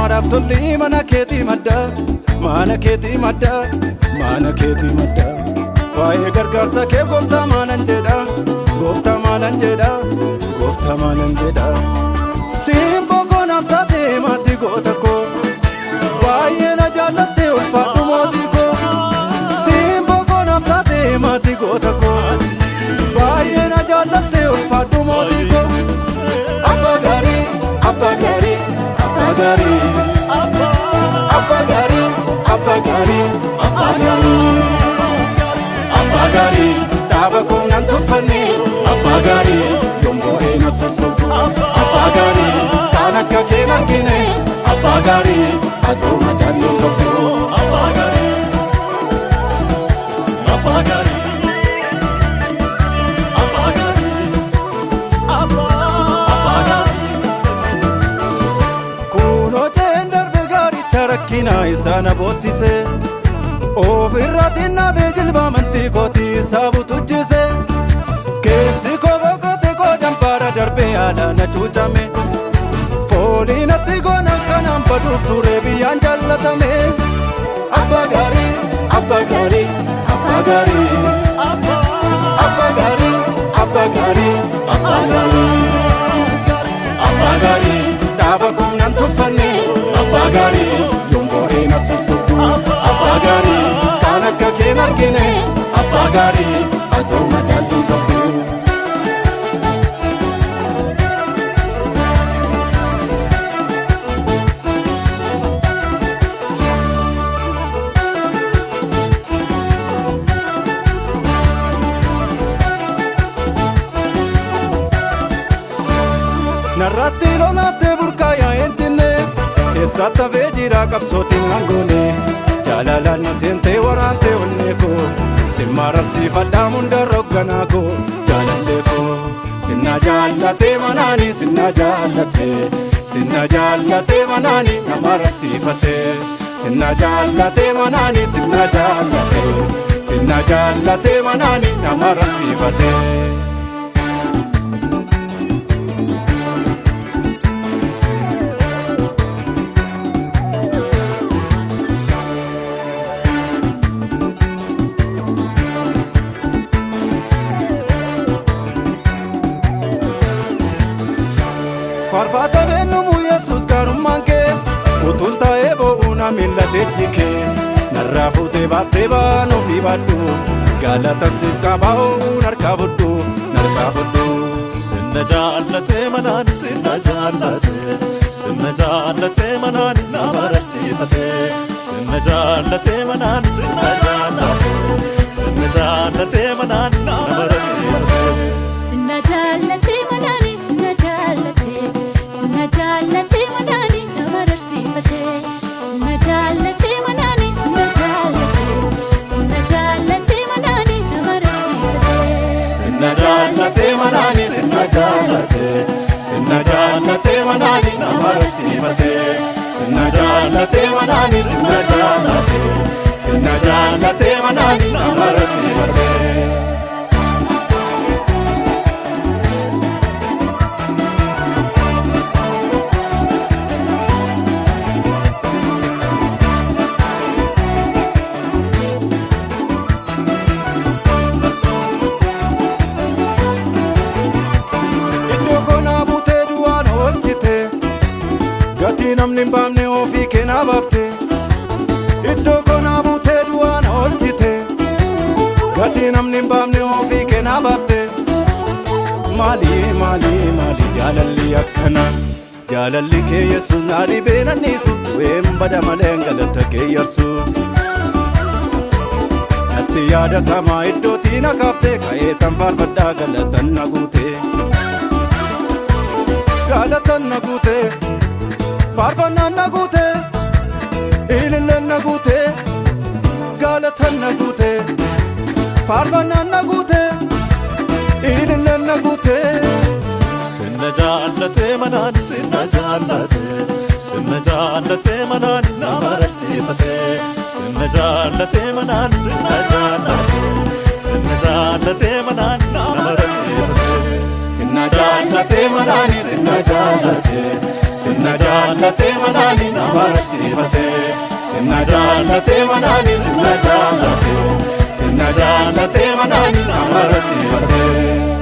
namaadhaaf tolli mana keetii madda mana keetii madda mana keetii madda waa'ee gargaarsa kee gooftaa maalan jedha gooftaa maalan jedha gooftaa maalan jedha simboo koonaaf taate maatii goota koo waa'ee na jaallatte ulfaadhu mootii koo simboo koonaaf taate maatii goota koo waa'ee na jaallatte ulfaadhu mootii koo Abba gaarii Abba gaarii Abba gaarii Abba gaarii Abba gaarii Abba gaarii Abba gaarii dhaaba koonaan tuffanne Abba gaarii yombooree na sossobdu Abba gaarii kaan akka keen argine Abba gaarii atoo madaan hin qabdu Abba gaarii Abba gaarii rakkina isaana boosise ofirraatiin naabee jilbaa amantii kootii saabutu jise keessi koo boqote koo dambaara darbee haala na cuucame foolii natti goonan kanaan baduuf ture biyyaan jaallatame Abba gaarii Abba gaarii Abba gaarii Abba gaarii Abba gaarii Abba gaarii Abba gaarii dhaaba koonaan tuffanne Abba gaarii yombooree na sossobdu Abba gaarii kaan akka keen argine Abba gaarii atoo madaan hin qabdu narratti lolaaftee burqaayaa eentinne eessatta veejjiraa qabsootiin hangoone jaalalaan na seentee waraantee onnee koo simmaararsiifadhaa munda rogganaa koo jaalallee koo sinna jaallatee manaani sinna jaallatee manaani nama rarsiifatee sinna jaallatee manaani sinna jaallatee manaani nama rarsiifatee Farfata beenumu Yesuus gaarummaan kee utuun taa'ee boo'uuna miillatee jikee narraa fuutee baattee baan ofii baadhu galata siif qabaa oo'uun harkaa fudhu narraa fudhu Sinna jaallatee manaani sinna jaallatee manaani nama rarsiifatee sinna jaallatee manaani sinna jaallatee manaani nama rarsiifatee sinna jaallatee manaani sinna jaallatee manaani nama rarsiifatee sinna jaallatee manaani sinna jaallatee manaani nama rarsiifatee sinna jaallatee manaani sinna jaallatee manaani nama rarsiifatee sinna jaallatee manaani sinna jaallatee manaani nama rarsiifatee gatii namni hin baafne ofii keenaa baafte iddoo koonaa buutee du'aan oolchite gatii namni hin baafne ofii keenaa baafte maali jaalalli akkana jaalalli kee Yesuus naa dhibee nanniisu du'een bada malee galata kee yarsu natti yaadatamaa iddootii na kaaftee ka'ee tan faarfadhaa galatan na guutee galatan na guutee faarfannaan na guutee ililleen na guutee galatan na guutee faarfannaan na guutee ililleen na guutee sinna jaallatee manaani sinna jaallatee manaani nama rarsiifatee sinna jaallatee manaani sinna jaallatee manaani nama rarsiifatee sinna jaallatee manaani sinna Sinna jaallatee manaani nama barsiifatee. Sinna jaallatee manaani sinna jaallatee. Sinna jaallatee manaani nama barsiifatee.